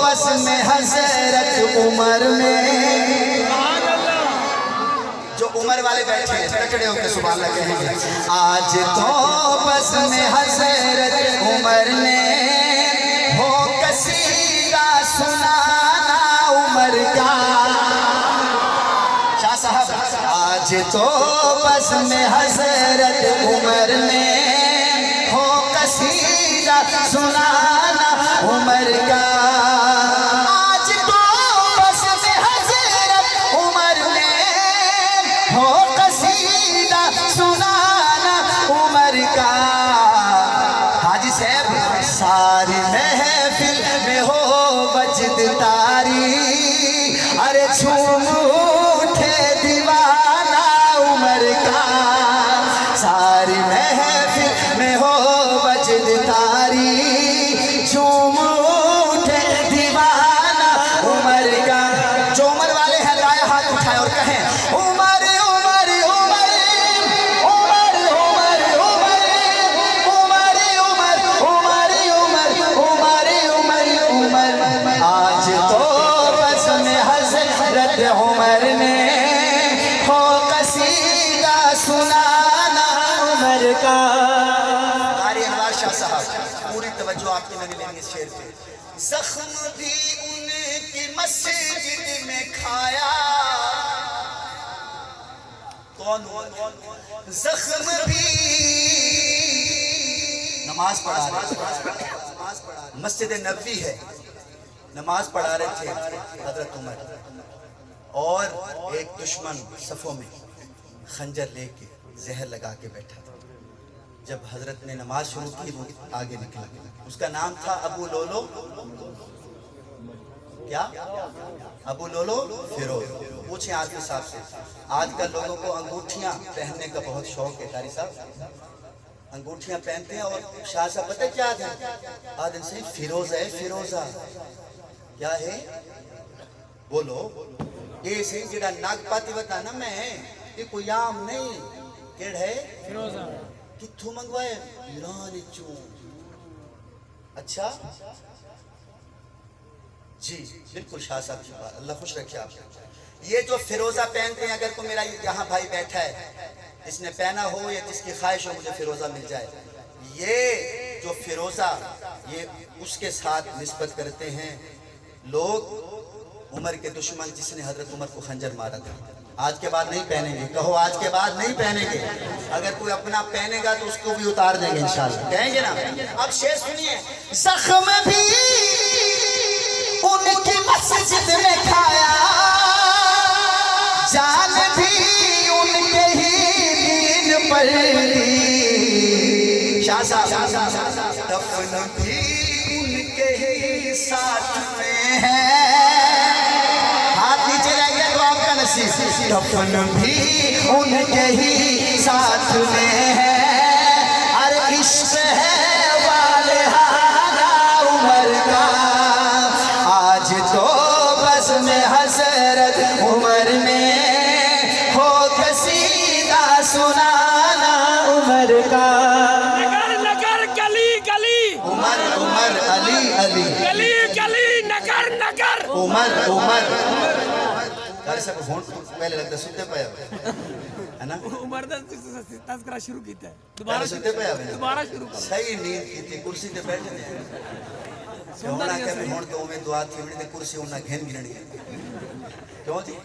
बस में हजरत उमर में, जो उमर वाले बैठे हैं तकड़े होकर सुभान अल्लाह कहेंगे। आज तो बस में हजरत उमर ने हो कसीदा सुनाना उमर का। शाह साहब आज तो बस में हजरत उमर ने हो कसीदा सुनाना उमर का। आज तो बस में हजरत उमर ने हो कसीदा सुनाना उमर का। हाजी साहब सारी महफिल में हो वजद तारी, अरे झूम उठे दीवाना उमर का। सारी महफिल में हो वजद तारी, झूम उठे दीवाना उमर का। जो उमर वाले हैं दाया हाथ उठाए और कहें उमर उमर उमर उमर उमर उमर उमर उमर उमर उमर उमर उमर। आज तो बस में हजरत उमर ने हो कसीदा सुनाना उमर का। कारी अनवार शाह साहब पूरी तवज्जो आपकी लगी लेंगे इस शेर पे। जख्म भी उनकी मस्जिद में खाया, कौन जख्म भी नमाज पढ़ा रहे, मस्जिद नबवी है, नमाज पढ़ा रहे थे हजरत उमर, और एक दुश्मन सफ़ों में खंजर लेके जहर लगा के बैठा था। जब हजरत ने नमाज शुरू की वो आगे निकला, उसका नाम था अबू लोलो, क्या अबू लोलो फिरोज। पूछे आदमी साहब से, आजकल लोगों को अंगूठियां पहनने का बहुत शौक है। कारी साहब अंगूठियां पहनते हैं और शाह साहब पता क्या है आदम से फिरोजा है, फिरोजा क्या है बोलो। ये सही जरा नागपाती बताना मैं ये कोई आम नहीं, केड़ है फिरोजा, किथों मंगवाए ईरान चू। अच्छा जी बिल्कुल शाह साहब की बात, अल्लाह खुश रखे आप। ये जो फिरोजा पहनते हैं, अगर को मेरा यहाँ भाई बैठा है इसने पहना हो या जिसकी ख्वाहिश हो मुझे फिरोजा मिल जाए, ये जो फिरोजा ये उसके साथ निस्बत करते हैं लोग उमर के दुश्मन जिसने हजरत उमर को खंजर मारा था। आज के बाद नहीं पहनेंगे, कहो आज के बाद नहीं पहनेंगे। अगर कोई अपना पहनेगा तो उसको भी उतार देंगे इंशाल्लाह, कहेंगे ना। अब शेर सुनिए। जख्म भी उनकी मस्जिद में खाया, जान भी उनके ही दीन पर दी। शाह साहब दफन भी उनके ही साथ में है, हाथ नीचे रह गया तो आपका नसीब। दफन भी उनके ही साथ में है, अरे इश्क है वाले हाना उमर का। आज तो बस में हजरत उमर ने हो कसीदा सुनाना उमर का। नगर नगर गली गली उमर उमर अली अली गली गली नगर नगर उमर उमर। सब पहले लगता सुनते पाया है ना, उमर तस्करा शुरू किया है, दोबारा सुनते पाया दोबारा शुरू कर। सही नींद की थी, कुर्सी पे बैठे थे होना के होण तो में दुआ थी बड़ी कुर्सी होना घेन गिरणी क्यों जी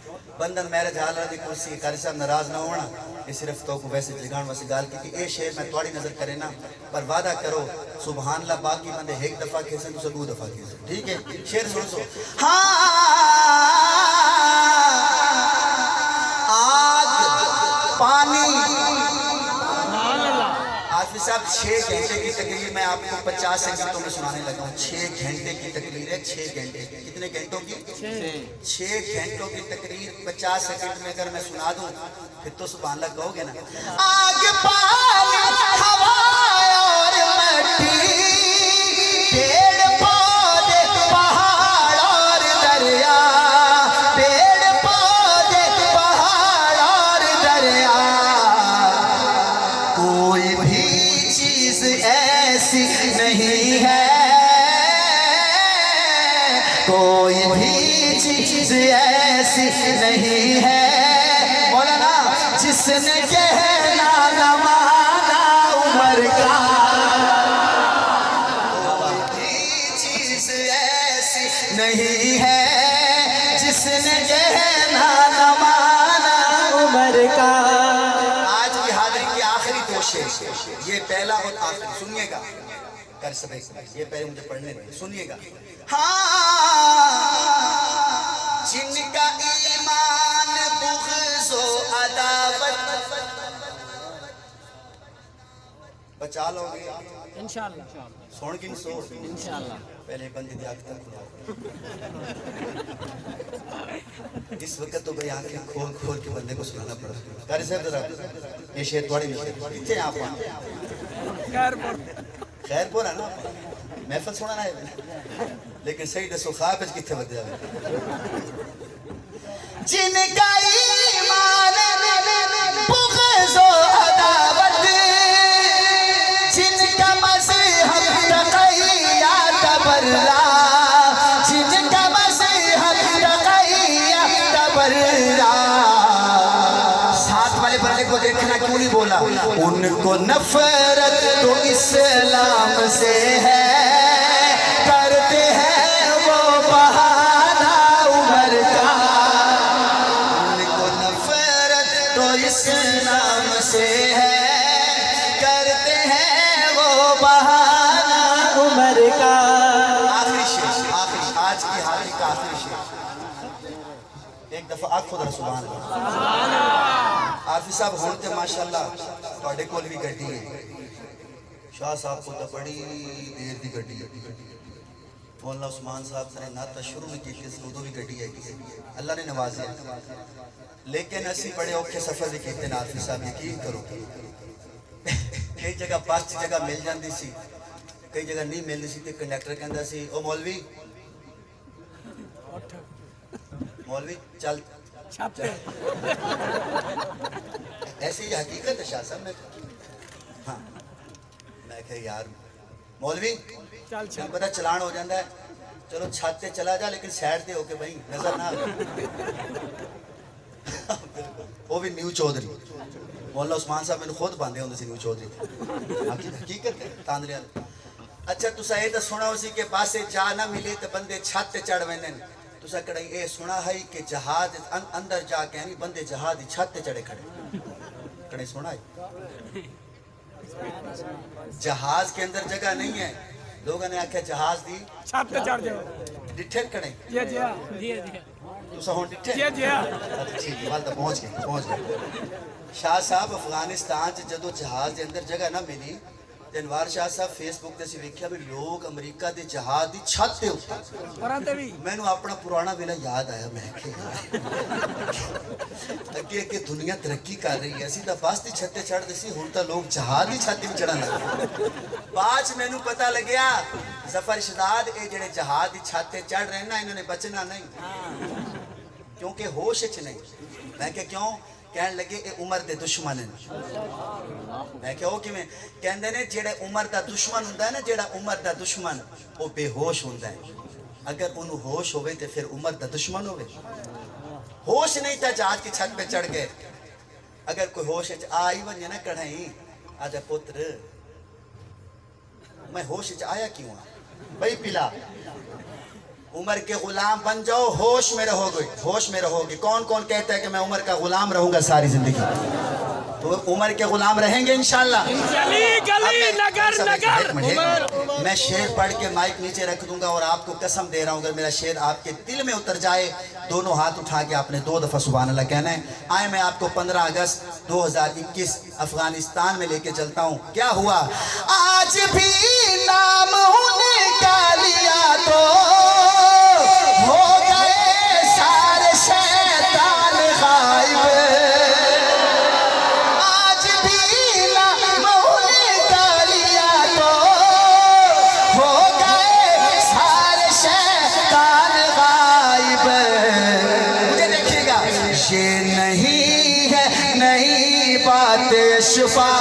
बंधन मैरिज हाल दी कुर्सी कारी साहब नाराज ना होना। ये सिर्फ तो को वैसे जगाण वासी गाल की ए शेर मैं थोड़ी नजर करे ना, पर वादा करो सुभान अल्लाह बाकी बंदे एक दफा खेसन तो दो दफा खेसन, ठीक है। शेर सुन सो। पानी हाफिज साहब 6 घंटे की तकरीर मैं आपको 50 सेकंडों में सुनाने लगा हूँ। 6 घंटे की तकरीर है, 6 घंटे की। कितने घंटों की? 6 घंटों की तकरीर 50 सेकंड में अगर मैं सुना दूं फिर तो सुभान अल्लाह कहोगे ना। आग पानी हवा और मट्टी पेड़ पौधे पहाड़ और दरिया, पेड़ पौधे पहाड़ और दरिया, कोई भी चीज ऐसी नहीं है चीज ऐसी नहीं है मौलाना जिसने कहना न माना उमर का, चीज ऐसी नहीं है जिसने कहना न माना उमर का। आज की हाजिरी की आखिरी दो शेर, ये पहला और आखिरी सुनिएगा कर सके, ये पहले मुझे पढ़ने दें, सुनिएगा। हाँ जिनका ईमान बुग़्ज़ो अदावत बचा लोगे इंशाअल्लाह, सुन की नहीं सो इंशाअल्लाह। पहले बंदे दी आंख तक खुलाओ। इस वक्त तो भाई आंखें खोल खोल के बंदे को सुनाना पड़ा। कारी साहब जरा ये शेर थोड़ी नहीं इतने आप खैरपुर है ना महफिल सुना है लेकिन सही दसो ख्वाब कितने बदले जिनका ईमान बुग़्ज़ो अदावत जिनका मज़हब तक़िया तबर्रा जिनका मज़हब तक़िया तबर्रा। साथ वाले बंदे को देखना क्यों नहीं बोला? उनको नफरत तो इस्लाम से है करते हैं वो बहाना उमर का। उनको नफरत तो इस्लाम से है करते हैं वो बहाना उमर का। आखिरी शेर, आखिरी आज की हाजिरी का आखिरी शेर। एक दफा आख खुद सुभान अल्लाह। आफिस साहब होते माशाअल्लाह ਤੁਹਾਡੇ ਕੋਲ भी गड्डी है शाह साहब को तो बड़ी देर की गड्डी है मौलाना उस्मान साहब ने नाता शुरू नहीं की उदो भी गड्डी है अल्लाह ने नवाजा लेकिन असी बड़े औखे सफर भी किए आफिस साहब यकीन करो कई जगह बस जगह मिल जाती सी कई जगह नहीं मिलती सी कंडक्टर कहता सी ओ मौलवी चल ऐसी ही हकीकत है शाह साहब में। हाँ मैं कह यार मौलवी चल पता चलान हो जाता है चलो छत से चला जा लेकिन साइड से होके भाई नजर ना वो भी न्यू चौधरी मौलाना उस्मान साहब मैंने खुद बांधे होंगे न्यू चौधरी हकीकत है तांदरे। अच्छा तुसा ये तो सुना उसी के पास जा ना मिले तो बंदे छत से चढ़ वेंदे तुसा कड़े ये सुना है कि जहाज अंदर जाके नहीं बंदे जहाज की छत से चढ़े खड़े कड़े सुना है जहाज के अंदर जगह नहीं है लोगों ने आख्या जहाज दी छत पे चढ़ जाओ डिठे कड़े जी जी जी तुसा हुन डिठे जी जी ठीक है तो पहुंच गए। शाह साहब अफगानिस्तान च जदों जहाज के अंदर जगह ना मिली अनवार शाह साहब फेसबुक ते सी वेख्या भी लोग अमेरिका दे जहाज दी छत ते उत्ते मैनू अपना पुराना वेला याद आया मैं अगे अगे दुनिया तरक्की कर रही है असी तो बस दी छत ते चढ़दे सी हुण तां लोग जहाज दी छत ते चढ़न लगे। बाद मैनू पता लगया जफर शहजाद ये जेड़े जहाज दी छत ते चढ़ रहे ना इन्होंने बचना नहीं क्योंकि होश च नहीं। मैं क्या क्यों कहन लगे ये उमर दे दुश्मन हैं। मैं क्या वो किवें कहंदे ने जेड़ा उमर दा दुश्मन हुंदा है ना जेड़ा उमर दा दुश्मन वो बेहोश हुंदा है अगर उन्हें होश होवे तो फिर उमर दा दुश्मन होवे। होश नहीं था जहाज की छत पे चढ़ गए अगर कोई होश आई वने ना कढ़ाई आजा पुत्र मैं होश आया क्यों भाई पिला उमर के गुलाम बन जाओ होश में रहोगे। कौन कौन कहता है कि मैं उमर का गुलाम रहूंगा सारी जिंदगी तो उमर के गुलाम रहेंगे इंशाल्लाह। मैं शेर पढ़ के माइक नीचे रख दूंगा और आपको कसम दे रहा हूँ अगर मेरा शेर आपके दिल में उतर जाए दोनों हाथ उठा के आपने 2 दफा सुभान अल्लाह कहना है। आए मैं आपको 15 अगस्त 2021 अफगानिस्तान में लेके चलता हूँ। क्या हुआ आज भी नाम उनका लिया तो हो गए सारे शैतान गायब। आज भी नाम उनका लिया तो हो गए सारे शैतान गायब। मुझे देखिएगा ये नहीं है नई बात शफा